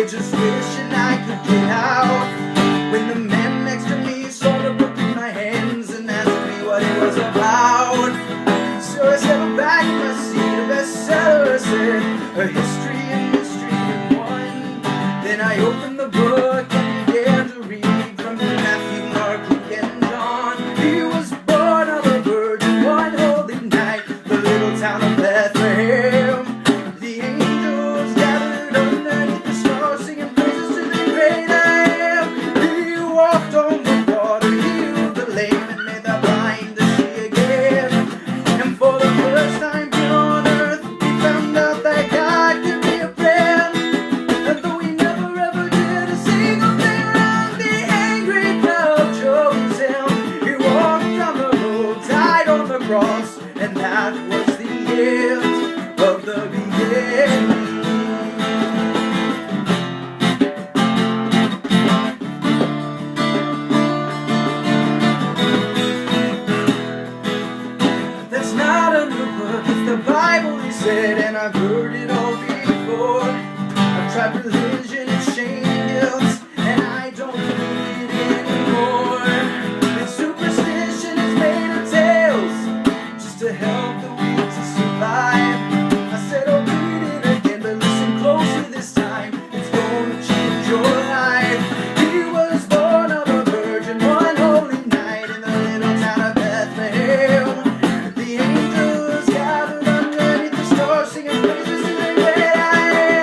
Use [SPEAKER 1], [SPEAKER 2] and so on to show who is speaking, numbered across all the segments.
[SPEAKER 1] just wishing I could get out. When the man next to me saw the book in my hands and asked me what it was about. So I settled back in my seat, a bestseller, I said, a history and mystery in one. Then I opened the book and began to read from Matthew, Mark, Luke, and John. He was born of a virgin one holy night, the little town of Bethlehem. The angels gathered underneath the stars, singing praises to the great I am. He walked on the water, healed the lame, and made the blind to see again. And for the first time here on earth, we found out that God could be a friend. And though we never ever did a single thing wrong, the angry crowd chose him. He walked down the road, died on the cross, and that was the end of the beginning. That's not a new book, it's the Bible, he said, and I've heard it all before. I've tried religion and shame and guilt, and I don't need it anymore. And superstition is made of tales, just to help the weak to survive. I said, oh, read it again, but listen closely this time, it's going to change your life. He was born of a virgin one holy night in the little town of Bethlehem. The angels gathered underneath the stars, singing praises to the great I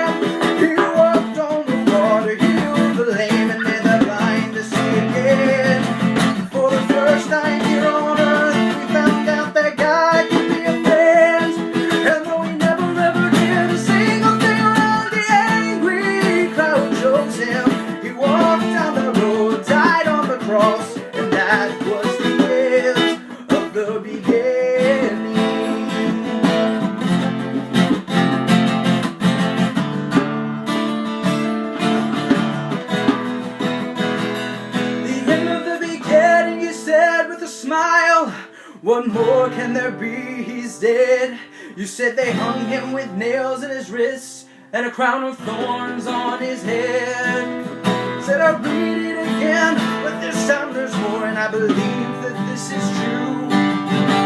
[SPEAKER 1] am. He walked on the water, healed the lame, and made the blind to see again. For the first time here on earth, we found out that God could be a friend. And though we never ever did a single thing wrong, the angry crowd chose him. He walked down the road, died on the cross, and that was the end of the beginning. The end of the beginning, he said with a smile. What more can there be? He's dead. You said they hung him with nails in his wrists and a crown of thorns on his head. Said I'll read it again, but this time there's more, and I believe that this is true.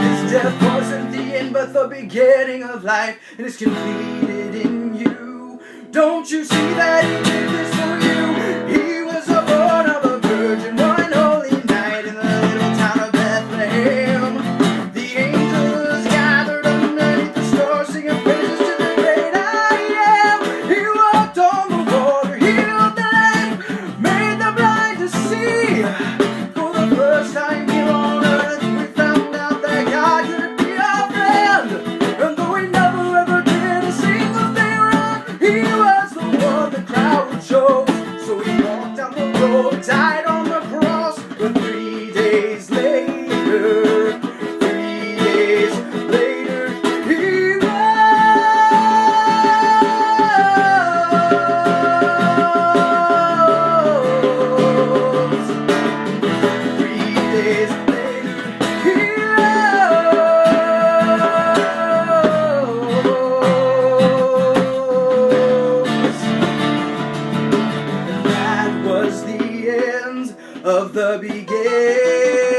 [SPEAKER 1] His death wasn't the end, but the beginning of life, and it's completed in you. Don't you see that he did this for you? He was born of a virgin one holy night in the little town of Bethlehem. The angels gathered underneath the stars, singing praises to the great I am. He walked on the water, healed the lame, made the blind to see. For the first time here on earth, we found out that God could be our friend. And though we never ever did a single thing wrong, he was the one the crowd chose. So he walked down the road, died on the cross, but 3 days later, 3 days later, he rose. 3 days later, he rose. And that was the end of the beginning.